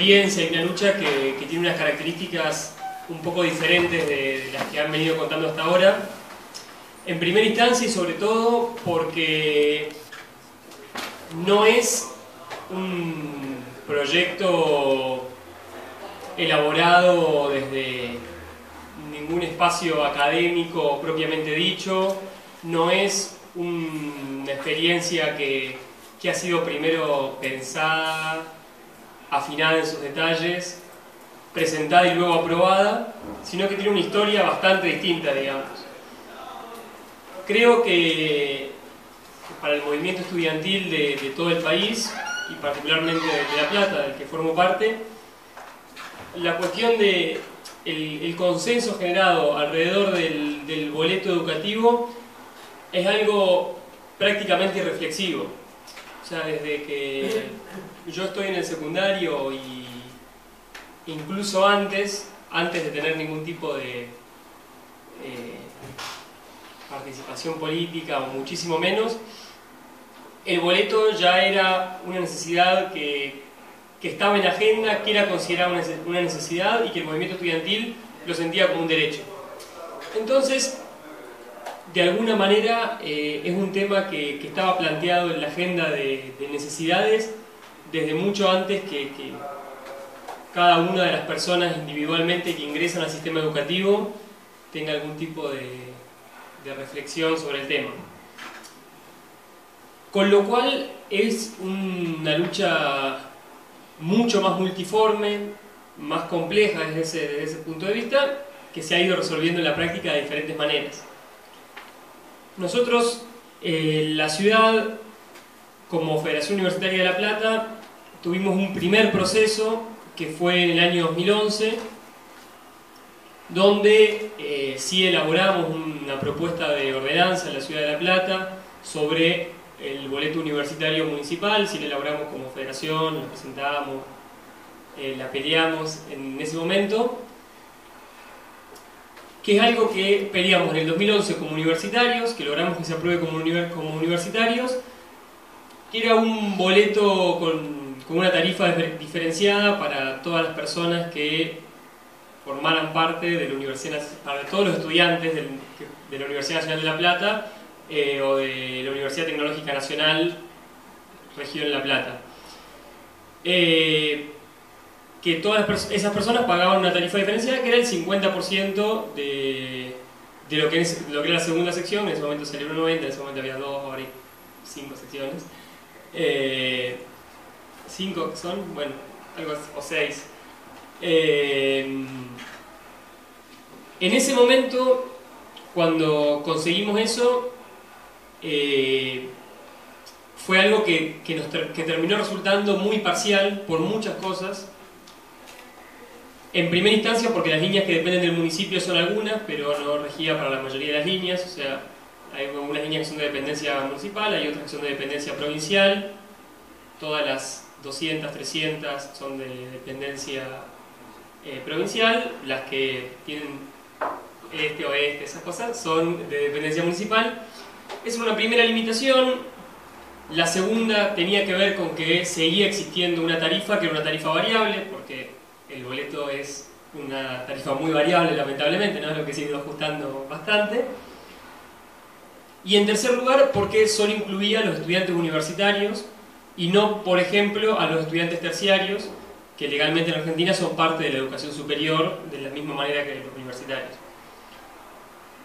experiencia y una lucha que tiene unas características un poco diferentes de las que han venido contando hasta ahora. En primera instancia y sobre todo porque no es un proyecto elaborado desde ningún espacio académico propiamente dicho, no es una experiencia que ha sido primero pensada, afinada en sus detalles, presentada y luego aprobada, sino que tiene una historia bastante distinta, digamos. Creo que para el movimiento estudiantil de todo el país, y particularmente de La Plata, del que formo parte, la cuestión de el consenso generado alrededor del boleto educativo es algo prácticamente irreflexivo. O sea, desde que yo estoy en el secundario y incluso antes de tener ningún tipo de participación política o muchísimo menos, el boleto ya era una necesidad que estaba en la agenda, que era considerada una necesidad y que el movimiento estudiantil lo sentía como un derecho. Entonces, de alguna manera es un tema que estaba planteado en la agenda de necesidades desde mucho antes que cada una de las personas individualmente que ingresan al sistema educativo tenga algún tipo de reflexión sobre el tema. Con lo cual es una lucha mucho más multiforme, más compleja desde ese punto de vista, que se ha ido resolviendo en la práctica de diferentes maneras. Nosotros, la ciudad, como Federación Universitaria de La Plata, tuvimos un primer proceso que fue en el año 2011, donde sí elaboramos una propuesta de ordenanza en la ciudad de La Plata sobre el boleto universitario municipal. Sí la elaboramos como federación, la presentamos, la peleamos en ese momento, que es algo que peleamos en el 2011 como universitarios, que logramos que se apruebe como universitarios, que era un boleto con una tarifa diferenciada para todas las personas que formaran parte de la universidad, para todos los estudiantes de la Universidad Nacional de La Plata o de la Universidad Tecnológica Nacional, Región La Plata. Que todas esas personas pagaban una tarifa diferenciada que era el 50% de lo que era la segunda sección. En ese momento salió 90, en ese momento había 2, ahora hay 5 secciones. 5 son, bueno, algo así, o 6. En ese momento, cuando conseguimos eso, fue algo que terminó resultando muy parcial por muchas cosas. En primera instancia porque las líneas que dependen del municipio son algunas, pero no regía para la mayoría de las líneas. O sea, hay algunas líneas que son de dependencia municipal, hay otras que son de dependencia provincial. Todas las 200, 300 son de dependencia provincial. Las que tienen este, oeste, esas cosas, son de dependencia municipal. Esa es una primera limitación. La segunda tenía que ver con que seguía existiendo una tarifa, que era una tarifa variable, porque el boleto es una tarifa muy variable, lamentablemente, ¿no? Es lo que se ha ido ajustando bastante. Y en tercer lugar, porque solo incluía a los estudiantes universitarios y no, por ejemplo, a los estudiantes terciarios, que legalmente en Argentina son parte de la educación superior de la misma manera que los universitarios.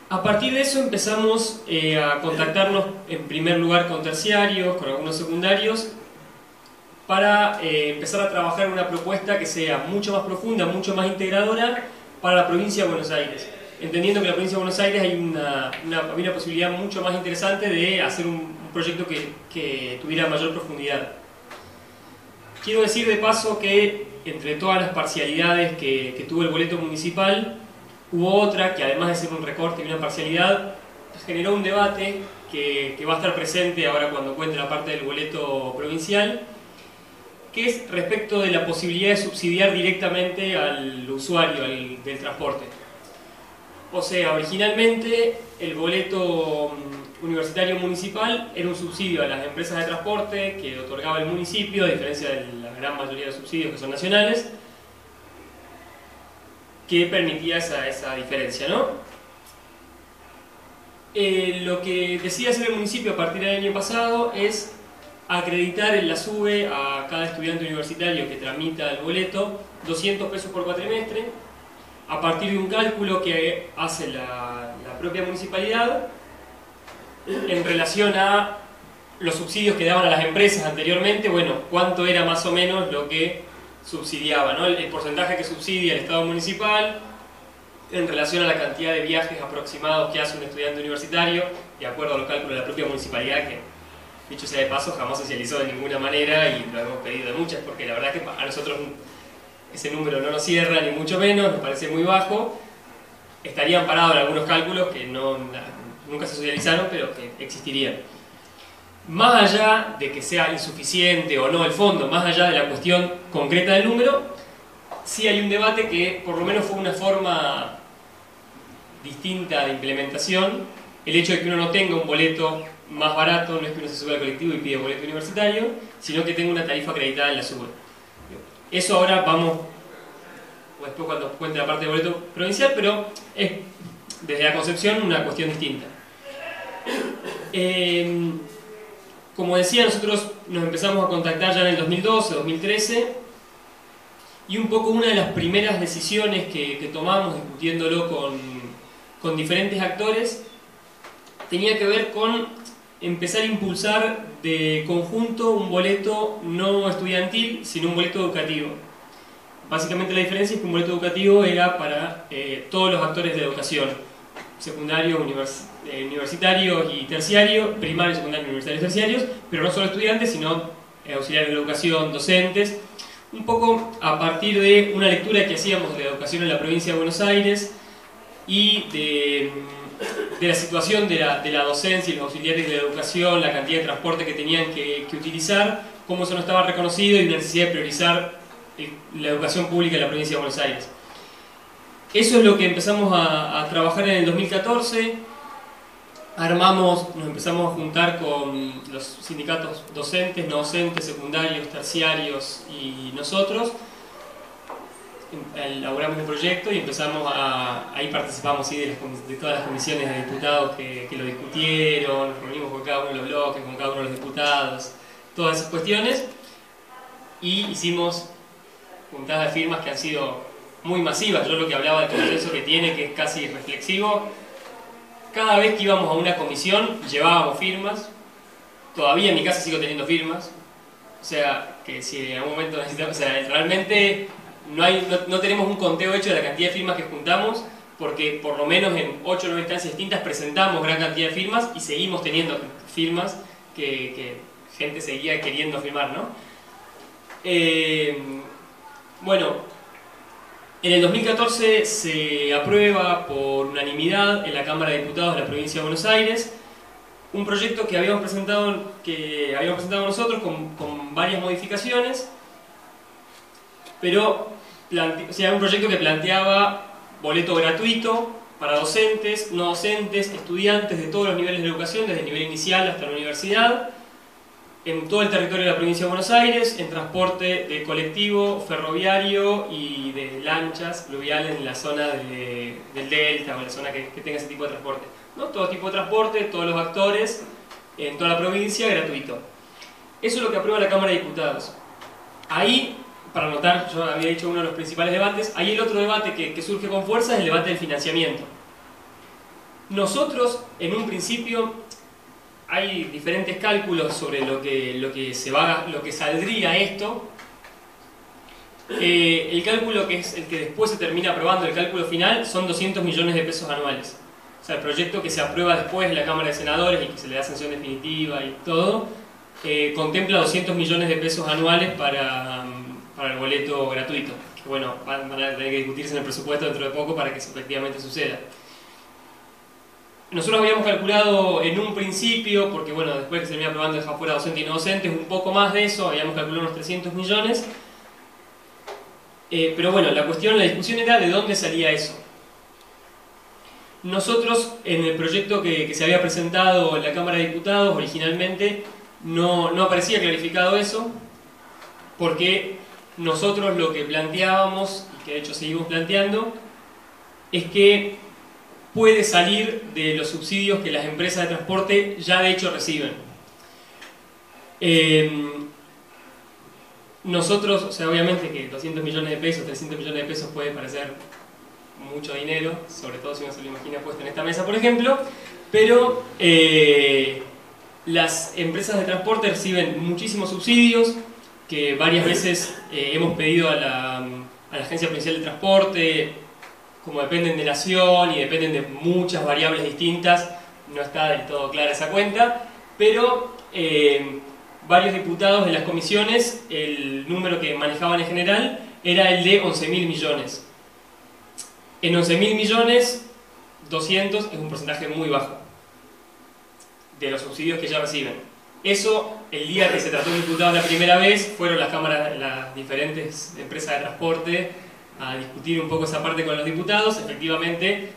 A partir de eso empezamos a contactarnos en primer lugar con terciarios, con algunos secundarios, para empezar a trabajar en una propuesta que sea mucho más profunda, mucho más integradora para la provincia de Buenos Aires. Entendiendo que en la provincia de Buenos Aires hay una posibilidad mucho más interesante de hacer un proyecto que tuviera mayor profundidad. Quiero decir de paso que entre todas las parcialidades que tuvo el boleto municipal, hubo otra que además de ser un recorte y una parcialidad, generó un debate que va a estar presente ahora cuando cuente la parte del boleto provincial, que es respecto de la posibilidad de subsidiar directamente al usuario del transporte. O sea, originalmente el boleto universitario municipal era un subsidio a las empresas de transporte que otorgaba el municipio, a diferencia de la gran mayoría de subsidios que son nacionales, que permitía esa diferencia, ¿no? Lo que decide hacer el municipio a partir del año pasado es acreditar en la SUBE a cada estudiante universitario que tramita el boleto 200 pesos por cuatrimestre, a partir de un cálculo que hace la propia municipalidad en relación a los subsidios que daban a las empresas anteriormente. Bueno, cuánto era más o menos lo que subsidiaba, ¿no? El porcentaje que subsidia el Estado municipal en relación a la cantidad de viajes aproximados que hace un estudiante universitario, de acuerdo a los cálculos de la propia municipalidad, que, dicho sea de paso, jamás socializó de ninguna manera y lo hemos pedido de muchas, porque la verdad es que a nosotros ese número no nos cierra, ni mucho menos, nos parece muy bajo. Estarían parados en algunos cálculos que nunca se socializaron, pero que existirían. Más allá de que sea insuficiente o no el fondo, más allá de la cuestión concreta del número, sí hay un debate que por lo menos fue una forma distinta de implementación. El hecho de que uno no tenga un boleto más barato no es que uno se sube al colectivo y pide boleto universitario, sino que tenga una tarifa acreditada en la SUBE. Eso ahora vamos, o después cuando cuente la parte del boleto provincial, pero es desde la concepción una cuestión distinta. Como decía, nosotros nos empezamos a contactar ya en el 2012, 2013, y un poco una de las primeras decisiones que tomamos discutiéndolo con diferentes actores tenía que ver con empezar a impulsar de conjunto un boleto no estudiantil, sino un boleto educativo. Básicamente la diferencia es que un boleto educativo era para todos los actores de educación, secundarios, universitarios y terciarios, primarios, secundarios, universitarios y terciarios, pero no solo estudiantes, sino auxiliares de la educación, docentes, un poco a partir de una lectura que hacíamos de la educación en la provincia de Buenos Aires y de la situación de la docencia y los auxiliares de la educación, la cantidad de transporte que tenían que utilizar, cómo eso no estaba reconocido y la necesidad de priorizar la educación pública en la provincia de Buenos Aires. Eso es lo que empezamos a trabajar en el 2014. Nos empezamos a juntar con los sindicatos docentes, no docentes, secundarios, terciarios y nosotros. Elaboramos un proyecto y empezamos ahí participamos, ¿sí?, de todas las comisiones de diputados que lo discutieron, nos reunimos con cada uno de los bloques, con cada uno de los diputados, todas esas cuestiones, y hicimos juntadas de firmas que han sido muy masivas. Yo lo que hablaba del consenso que tiene, que es casi reflexivo, cada vez que íbamos a una comisión llevábamos firmas. Todavía en mi casa sigo teniendo firmas, o sea, que si en algún momento necesitamos, o sea, realmente no tenemos un conteo hecho de la cantidad de firmas que juntamos, porque por lo menos en 8 o 9 instancias distintas presentamos gran cantidad de firmas y seguimos teniendo firmas que gente seguía queriendo firmar, ¿no? Bueno, en el 2014 se aprueba por unanimidad en la Cámara de Diputados de la Provincia de Buenos Aires un proyecto que habíamos presentado nosotros con varias modificaciones, pero un proyecto que planteaba boleto gratuito para docentes, no docentes, estudiantes de todos los niveles de educación, desde el nivel inicial hasta la universidad, en todo el territorio de la provincia de Buenos Aires, en transporte de colectivo, ferroviario y de lanchas fluviales en la zona del Delta o en la zona que tenga ese tipo de transporte, ¿no? Todo tipo de transporte, todos los actores, en toda la provincia, gratuito. Eso es lo que aprueba la Cámara de Diputados. Ahí, para notar, yo había dicho uno de los principales debates, ahí el otro debate que surge con fuerza es el debate del financiamiento. Nosotros, en un principio, hay diferentes cálculos sobre lo que saldría esto. El cálculo que es el que después se termina aprobando, el cálculo final, son 200 millones de pesos anuales. O sea, el proyecto que se aprueba después en la Cámara de Senadores y que se le da sanción definitiva y todo, contempla 200 millones de pesos anuales para el boleto gratuito. Que bueno, van a tener que discutirse en el presupuesto dentro de poco para que eso efectivamente suceda. Nosotros habíamos calculado en un principio, porque bueno, después que se termina aprobando dejar fuera docentes y no docentes, un poco más de eso, habíamos calculado unos 300 millones. Pero bueno, la discusión era de dónde salía eso. Nosotros, en el proyecto que se había presentado en la Cámara de Diputados originalmente, no aparecía clarificado eso, porque nosotros lo que planteábamos, y que de hecho seguimos planteando, es que puede salir de los subsidios que las empresas de transporte ya de hecho reciben. Nosotros, o sea, obviamente que 200 millones de pesos, 300 millones de pesos puede parecer mucho dinero, sobre todo si uno se lo imagina puesto en esta mesa, por ejemplo, pero las empresas de transporte reciben muchísimos subsidios, que varias veces hemos pedido a la Agencia Provincial de Transporte. Como dependen de nación y dependen de muchas variables distintas, no está del todo clara esa cuenta, pero varios diputados de las comisiones, el número que manejaban en general era el de 11.000 millones. En 11.000 millones, 200 es un porcentaje muy bajo de los subsidios que ya reciben. Eso, el día que se trató de diputados la primera vez, fueron las cámaras, las diferentes empresas de transporte a discutir un poco esa parte con los diputados. Efectivamente,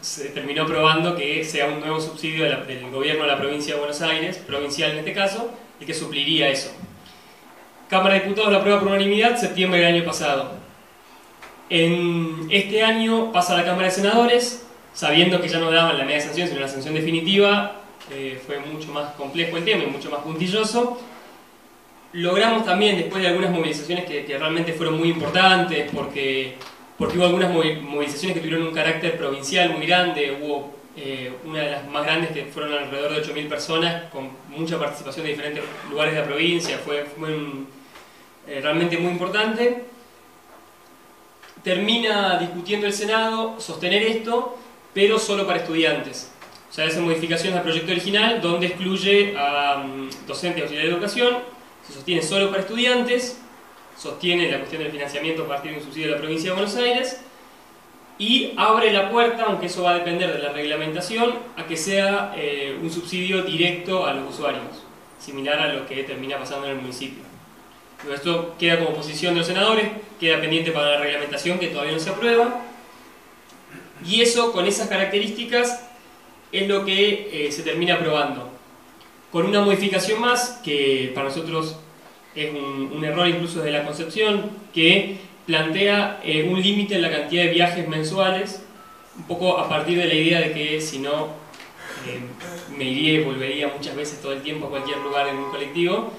se terminó aprobando que sea un nuevo subsidio del gobierno de la provincia de Buenos Aires, provincial en este caso, el que supliría eso. Cámara de Diputados lo aprueba por unanimidad, septiembre del año pasado. En este año pasa a la Cámara de Senadores, sabiendo que ya no daban la media sanción, sino la sanción definitiva. Fue mucho más complejo el tema y mucho más puntilloso. Logramos también, después de algunas movilizaciones que realmente fueron muy importantes, porque hubo algunas movilizaciones que tuvieron un carácter provincial muy grande. Hubo una de las más grandes que fueron alrededor de 8.000 personas, con mucha participación de diferentes lugares de la provincia. Fue realmente muy importante. Termina discutiendo el Senado sostener esto, pero solo para estudiantes. O sea, hace modificaciones al proyecto original, donde excluye a docentes y auxiliares de educación. Se sostiene solo para estudiantes, sostiene la cuestión del financiamiento a partir de un subsidio de la provincia de Buenos Aires, y abre la puerta, aunque eso va a depender de la reglamentación, a que sea un subsidio directo a los usuarios, similar a lo que termina pasando en el municipio. Pero esto queda como posición de los senadores, queda pendiente para la reglamentación que todavía no se aprueba, y eso, con esas características, es lo que se termina aprobando. Con una modificación más, que para nosotros es un error incluso de la concepción, que plantea un límite en la cantidad de viajes mensuales, un poco a partir de la idea de que si no me iría y volvería muchas veces todo el tiempo a cualquier lugar en un colectivo.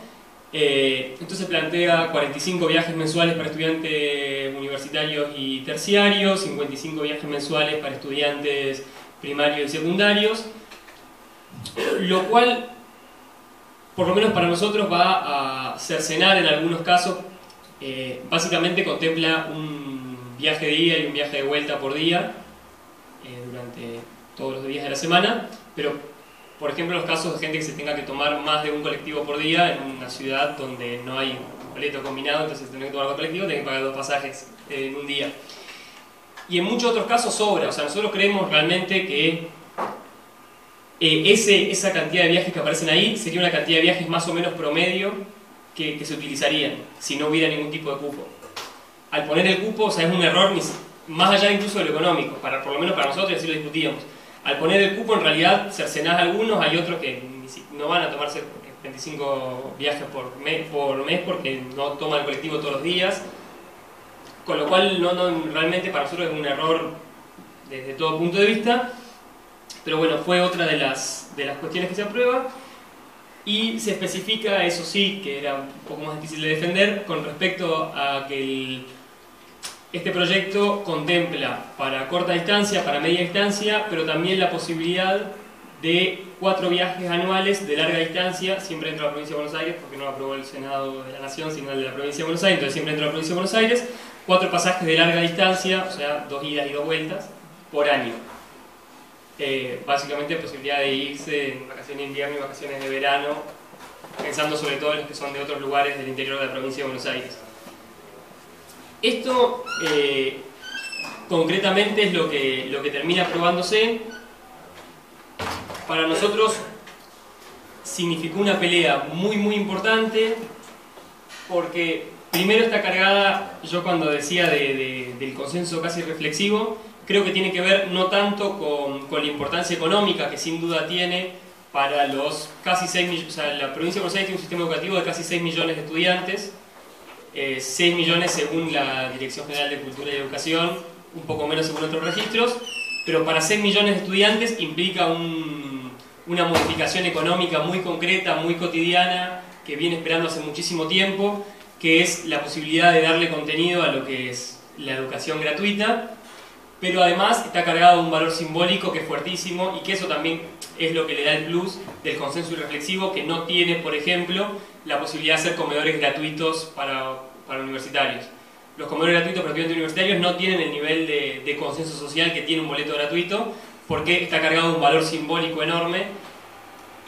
Entonces plantea 45 viajes mensuales para estudiantes universitarios y terciarios, 55 viajes mensuales para estudiantes primarios y secundarios, lo cual, por lo menos para nosotros, va a cercenar en algunos casos. Básicamente contempla un viaje de ida y un viaje de vuelta por día durante todos los días de la semana, pero por ejemplo los casos de gente que se tenga que tomar más de un colectivo por día en una ciudad donde no hay boleto combinado, entonces tener que tomar dos colectivos, tiene que pagar 2 pasajes en un día. Y en muchos otros casos sobra. O sea, nosotros creemos realmente que esa cantidad de viajes que aparecen ahí sería una cantidad de viajes más o menos promedio que se utilizarían si no hubiera ningún tipo de cupo. Al poner el cupo, o sea, es un error más allá incluso de lo económico, por lo menos para nosotros, y así lo discutíamos. Al poner el cupo, en realidad cercenás algunos, hay otros que no van a tomarse 25 viajes por mes porque no toman el colectivo todos los días, con lo cual realmente para nosotros es un error desde todo punto de vista. Pero bueno, fue otra de las cuestiones que se aprueba, y se especifica, eso sí, que era un poco más difícil de defender, con respecto a que este proyecto contempla para corta distancia, para media distancia, pero también la posibilidad de 4 viajes anuales de larga distancia, siempre dentro de la provincia de Buenos Aires, porque no lo aprobó el Senado de la Nación, sino el de la provincia de Buenos Aires, entonces siempre dentro de la provincia de Buenos Aires, 4 pasajes de larga distancia, o sea, 2 idas y 2 vueltas, por año. Básicamente posibilidad de irse en vacaciones de invierno y vacaciones de verano, pensando sobre todo en los que son de otros lugares del interior de la provincia de Buenos Aires. Esto concretamente es lo que termina aprobándose. Para nosotros significó una pelea muy importante, porque primero está cargada, yo cuando decía del consenso casi reflexivo, creo que tiene que ver no tanto con la importancia económica que sin duda tiene para los casi 6 millones, o sea, la provincia de Buenos Aires tiene un sistema educativo de casi 6 millones de estudiantes, 6 millones según la Dirección General de Cultura y Educación, un poco menos según otros registros, pero para 6 millones de estudiantes implica una modificación económica muy concreta, muy cotidiana, que viene esperando hace muchísimo tiempo, que es la posibilidad de darle contenido a lo que es la educación gratuita, pero además está cargado de un valor simbólico que es fuertísimo y que eso también es lo que le da el plus del consenso irreflexivo, que no tiene, por ejemplo, la posibilidad de hacer comedores gratuitos para universitarios. Los comedores gratuitos para estudiantes universitarios no tienen el nivel de consenso social que tiene un boleto gratuito, porque está cargado de un valor simbólico enorme,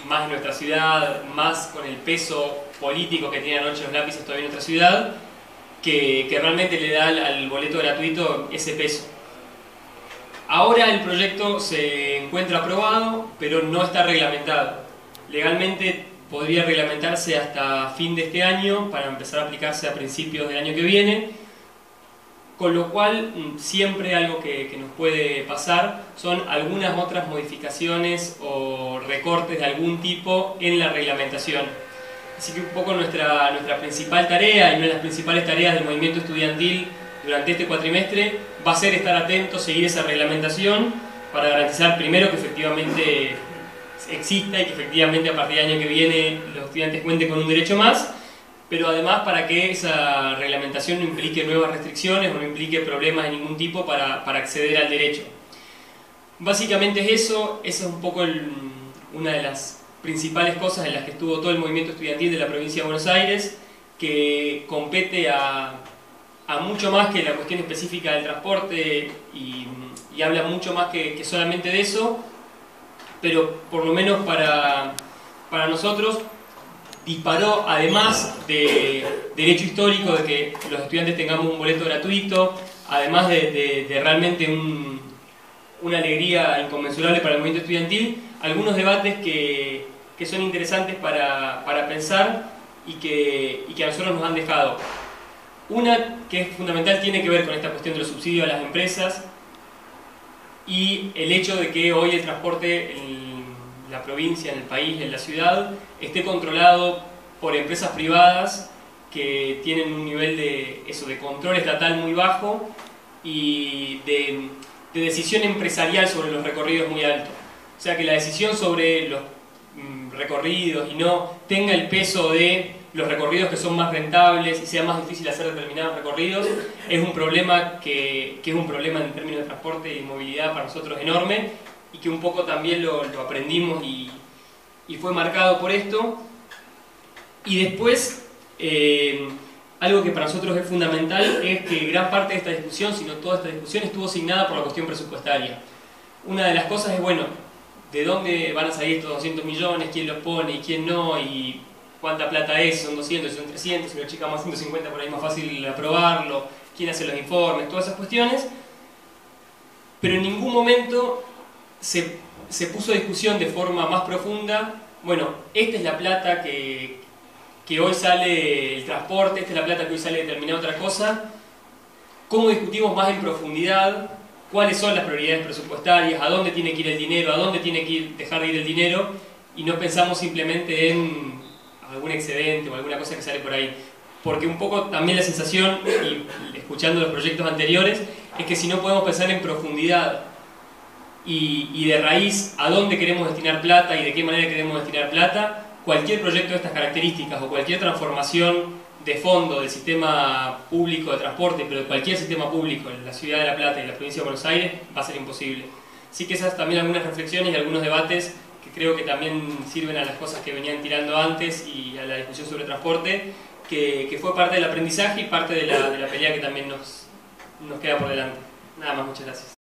más en nuestra ciudad, más con el peso político que tienen anoche los lápices todavía en nuestra ciudad, que realmente le da al boleto gratuito ese peso. Ahora el proyecto se encuentra aprobado, pero no está reglamentado. Legalmente podría reglamentarse hasta fin de este año para empezar a aplicarse a principios del año que viene, con lo cual siempre algo que nos puede pasar son algunas otras modificaciones o recortes de algún tipo en la reglamentación. Así que un poco nuestra principal tarea y una de las principales tareas del movimiento estudiantil durante este cuatrimestre va a ser estar atentos, seguir esa reglamentación para garantizar primero que efectivamente exista y que efectivamente a partir del año que viene los estudiantes cuenten con un derecho más, pero además para que esa reglamentación no implique nuevas restricciones o no implique problemas de ningún tipo para acceder al derecho. Básicamente es eso, esa es un poco una de las principales cosas en las que estuvo todo el movimiento estudiantil de la provincia de Buenos Aires, que compete a mucho más que la cuestión específica del transporte y habla mucho más que solamente de eso, pero por lo menos para nosotros disparó, además de derecho histórico, de que los estudiantes tengamos un boleto gratuito, además de realmente una alegría inconmensurable para el movimiento estudiantil, algunos debates que son interesantes para pensar y que a nosotros nos han dejado. Una que es fundamental tiene que ver con esta cuestión de los subsidios a las empresas y el hecho de que hoy el transporte en la provincia, en el país, en la ciudad, esté controlado por empresas privadas que tienen un nivel de control estatal muy bajo y de decisión empresarial sobre los recorridos muy alto. O sea, que la decisión sobre los recorridos y no tenga el peso de los recorridos que son más rentables y sea más difícil hacer determinados recorridos, es un problema que es un problema en términos de transporte y movilidad para nosotros enorme, y que un poco también lo aprendimos y fue marcado por esto. Y después, algo que para nosotros es fundamental es que gran parte de esta discusión, si no toda esta discusión, estuvo signada por la cuestión presupuestaria. Una de las cosas es, bueno, ¿de dónde van a salir estos 200 millones? ¿Quién los pone y quién no? Y ¿cuánta plata es? ¿Son 200? ¿Son 300? Si lo achicamos a 150 por ahí es más fácil aprobarlo. ¿Quién hace los informes? Todas esas cuestiones. Pero en ningún momento se puso a discusión de forma más profunda, bueno, esta es la plata que hoy sale el transporte, esta es la plata que hoy sale determinada otra cosa. ¿Cómo discutimos más en profundidad cuáles son las prioridades presupuestarias, a dónde tiene que ir el dinero, a dónde tiene que dejar de ir el dinero? Y no pensamos simplemente en algún excedente o alguna cosa que sale por ahí. Porque un poco también la sensación, y escuchando los proyectos anteriores, es que si no podemos pensar en profundidad y de raíz a dónde queremos destinar plata y de qué manera queremos destinar plata, cualquier proyecto de estas características o cualquier transformación de fondo del sistema público de transporte, pero de cualquier sistema público en la ciudad de La Plata y en la provincia de Buenos Aires, va a ser imposible. Así que esas también algunas reflexiones y algunos debates que creo que también sirven a las cosas que venían tirando antes y a la discusión sobre transporte, que fue parte del aprendizaje y parte de la pelea que también nos queda por delante. Nada más, muchas gracias.